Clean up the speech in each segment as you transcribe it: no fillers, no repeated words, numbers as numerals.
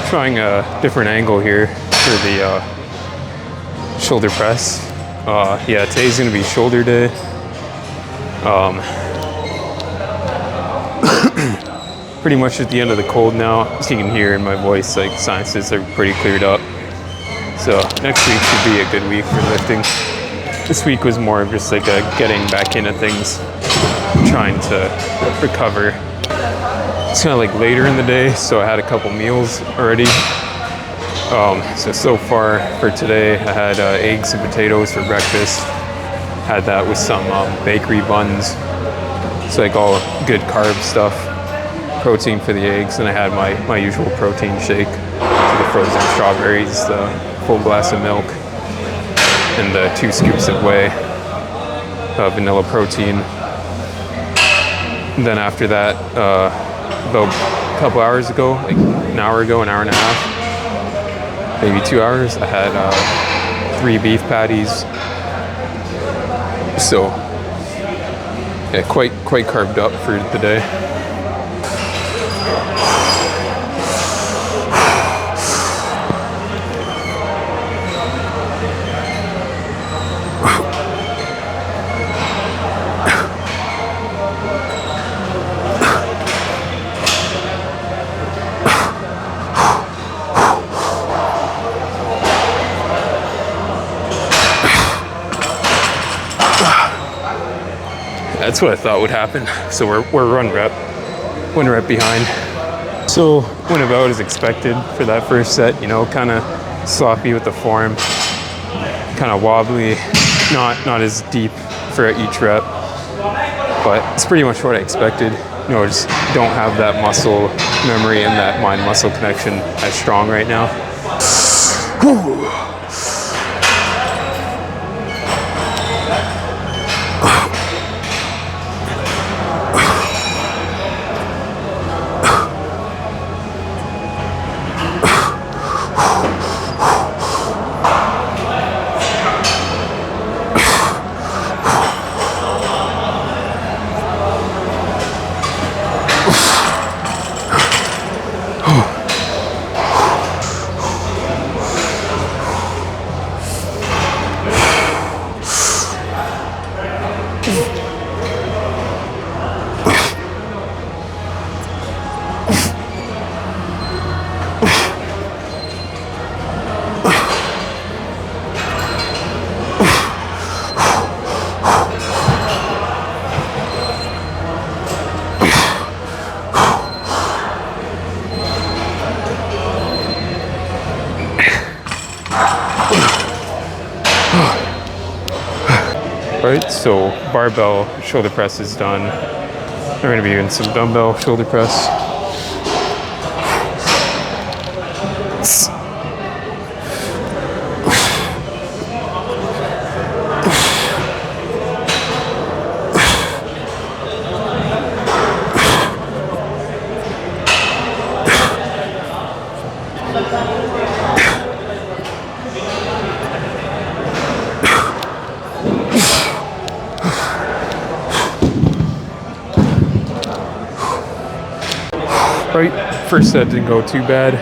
trying a different angle here for the shoulder press. Yeah, today's gonna be shoulder day. Pretty much at the end of the cold now. As you can hear in my voice, like sinuses are pretty cleared up. So next week should be a good week for lifting. This week was more of just like a getting back into things, trying to recover. It's kind of like later in the day, so I had a couple meals already. So far for today, I had eggs and potatoes for breakfast. Had that with some bakery buns. It's like all good carb stuff. Protein for the eggs, and I had my usual protein shake. So the frozen strawberries, the full glass of milk, and the 2 scoops of whey, vanilla protein. And then after that, about a couple hours ago, like an hour ago, an hour and a half, maybe 2 hours, I had 3 beef patties. So yeah, quite carved up for the day. That's what I thought would happen. So we're one rep behind. So went about as expected for that first set, you know, kind of sloppy with the form, kind of wobbly, not as deep for each rep, but it's pretty much what I expected. You know, just don't have that muscle memory and that mind-muscle connection as strong right now. Whew. Alright, so barbell shoulder press is done. We're going to be doing some dumbbell shoulder press. Right, first set didn't go too bad.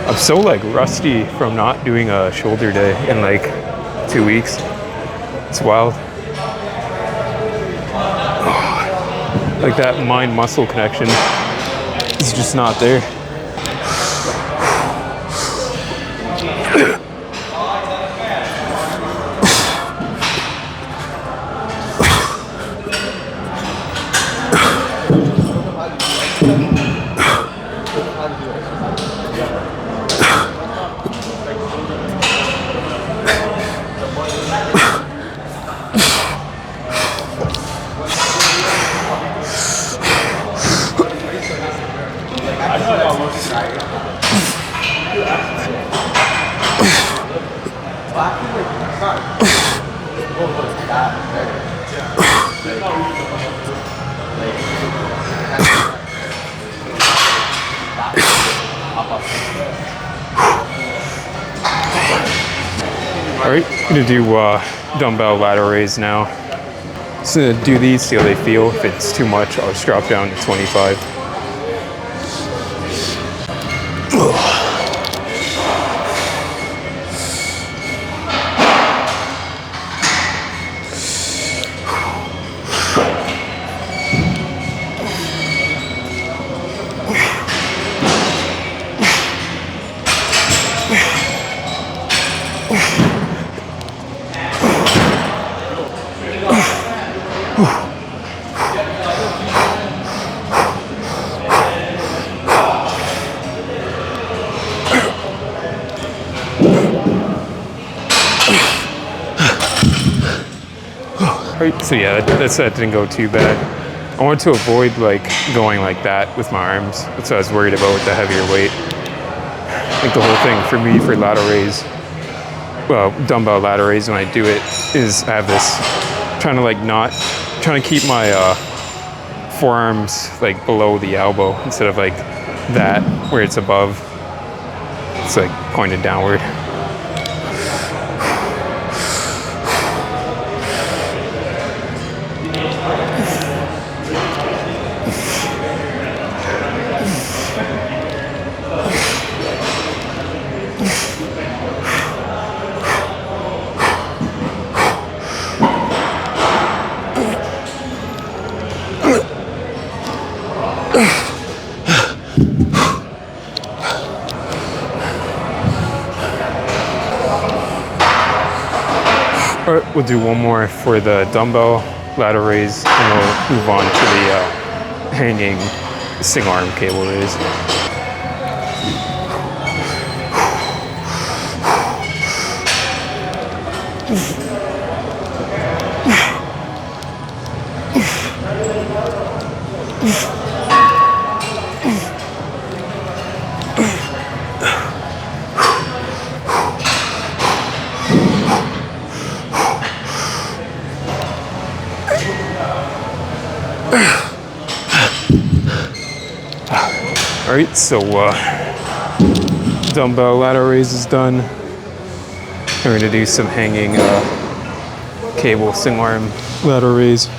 I'm so like rusty from not doing a shoulder day in like 2 weeks. It's wild. Oh, like that mind-muscle connection is just not there. Alright, I'm gonna do dumbbell lateral raise now. Just gonna do these, see how they feel. If it's too much, I'll just drop down to 25. So yeah, that set didn't go too bad. I wanted to avoid like going like that with my arms. That's what I was worried about with the heavier weight. I think the whole thing for me for lateral raise, well, dumbbell lateral raise when I do it is I have this trying to keep my forearms like below the elbow instead of like that where it's above. It's like pointed downward. All right, we'll do one more for the dumbbell lateral raise, and we'll move on to the hanging single arm cable raise. All right, so dumbbell lateral raise is done. We're gonna do some hanging cable single arm lateral raise.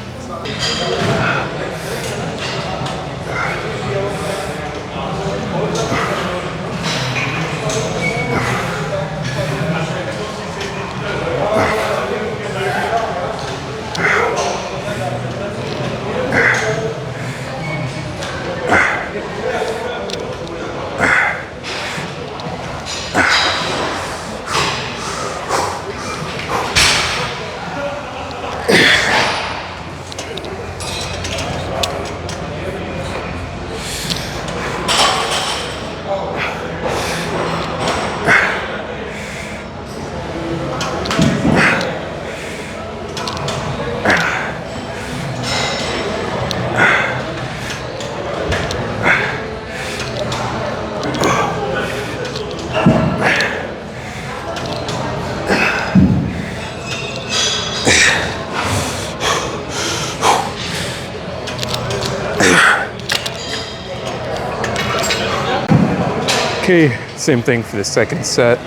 Okay, same thing for the second set.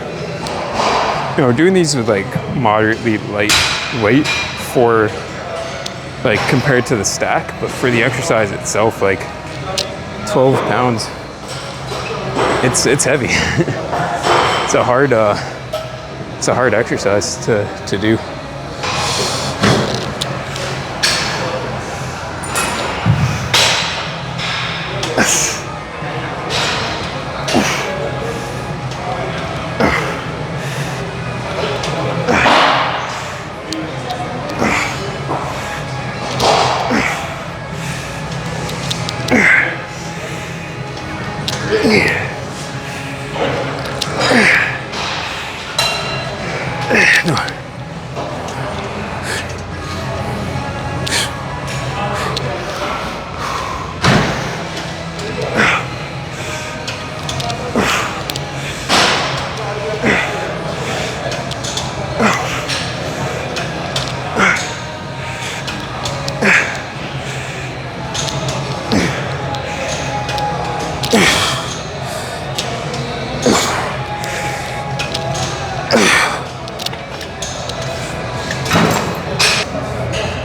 You know, we're doing these with like moderately light weight for like compared to the stack, but for the exercise itself, like 12 pounds, it's heavy. It's a hard exercise to do.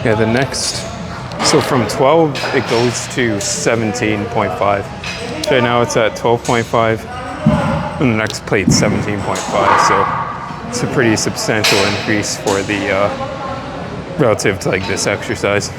Yeah, the next, so from 12, it goes to 17.5. So right now it's at 12.5, and the next plate's 17.5, so it's a pretty substantial increase for the, relative to like this exercise.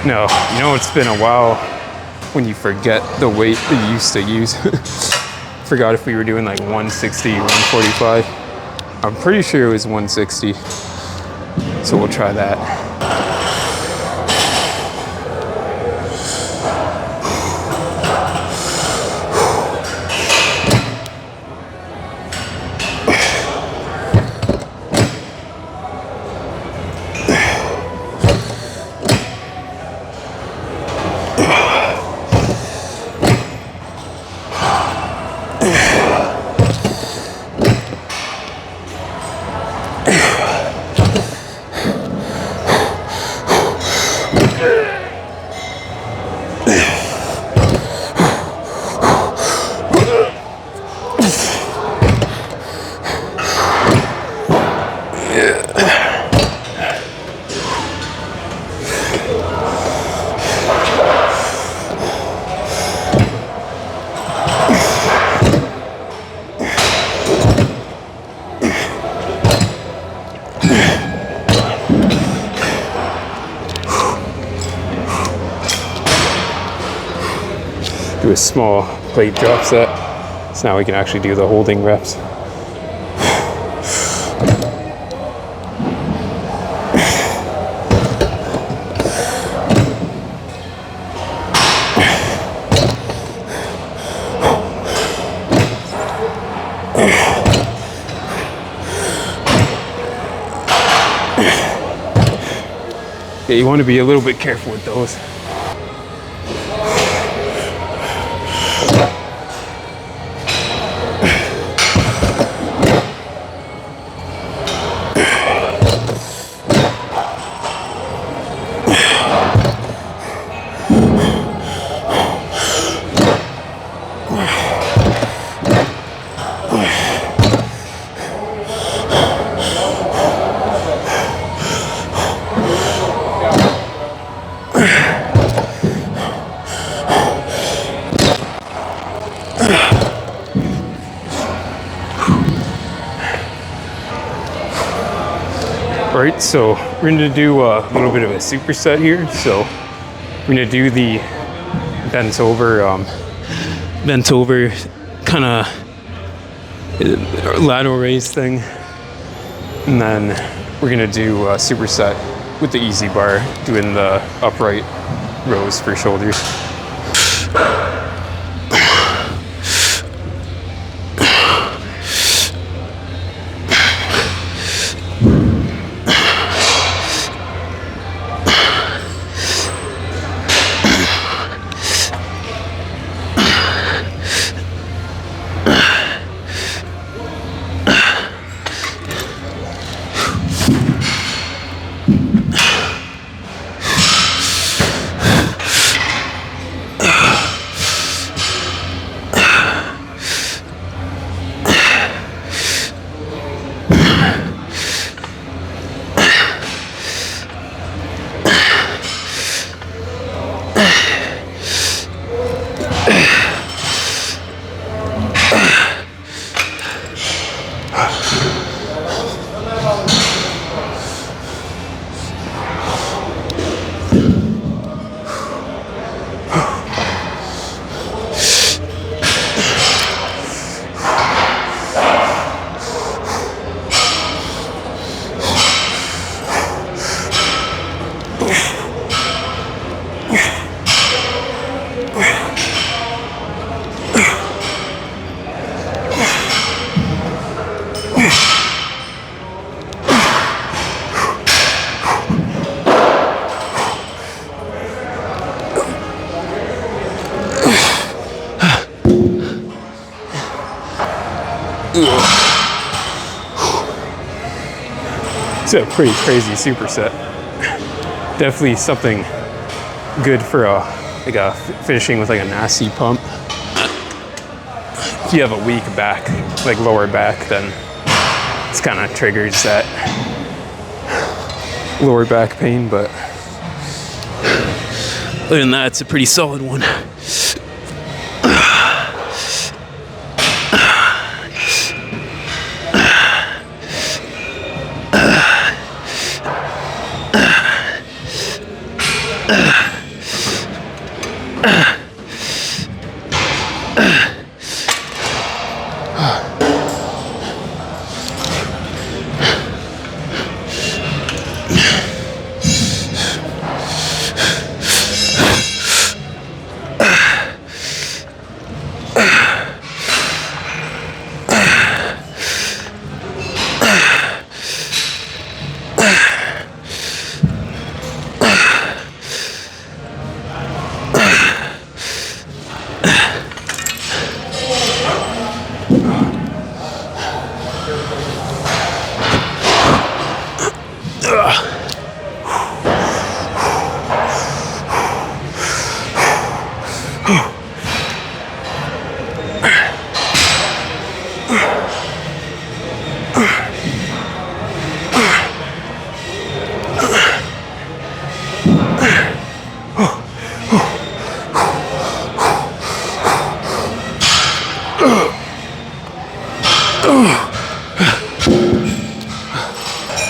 No, you know it's been a while when you forget the weight that you used to use. Forgot if we were doing like 160, 145. I'm pretty sure it was 160. So we'll try that. Do a small plate drop set. So now we can actually do the holding reps. Yeah, you want to be a little bit careful with those. Alright, so we're going to do a little bit of a superset here. So we're going to do the bent over kind of lateral raise thing. And then we're going to do a superset with the easy bar, doing the upright rows for shoulders. It's a pretty crazy superset. Definitely something good for finishing with like a nasty pump. If you have a weak back, like lower back, then it's kind of triggers that lower back pain. But other than that, it's a pretty solid one.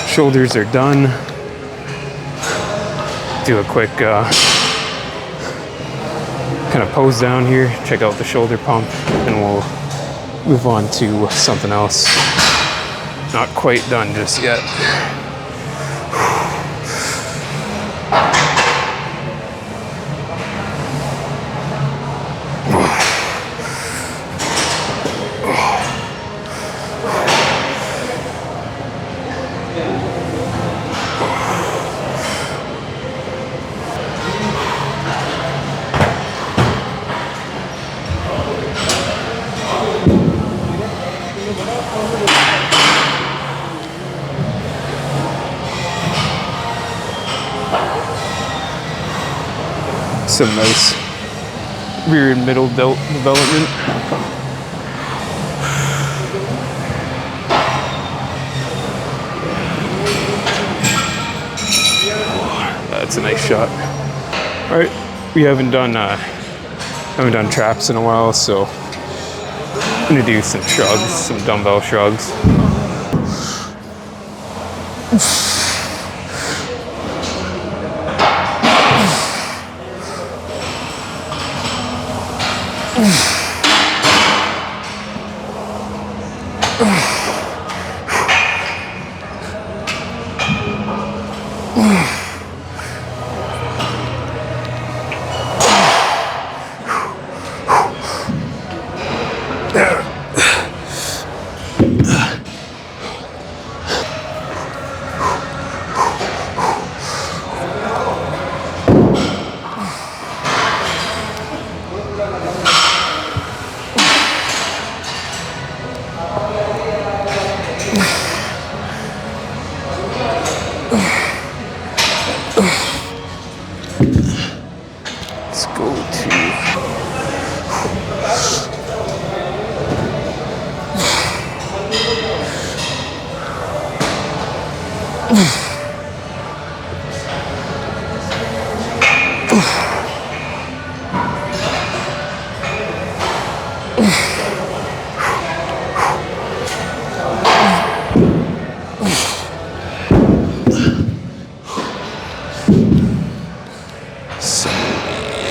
Shoulders are done. Do a quick kind of pose down here, check out the shoulder pump, and we'll move on to something else. Not quite done just yet. Some nice rear and middle delt development. That's a nice shot. All right, we haven't done traps in a while, so I'm gonna do some shrugs, some dumbbell shrugs. Let's go to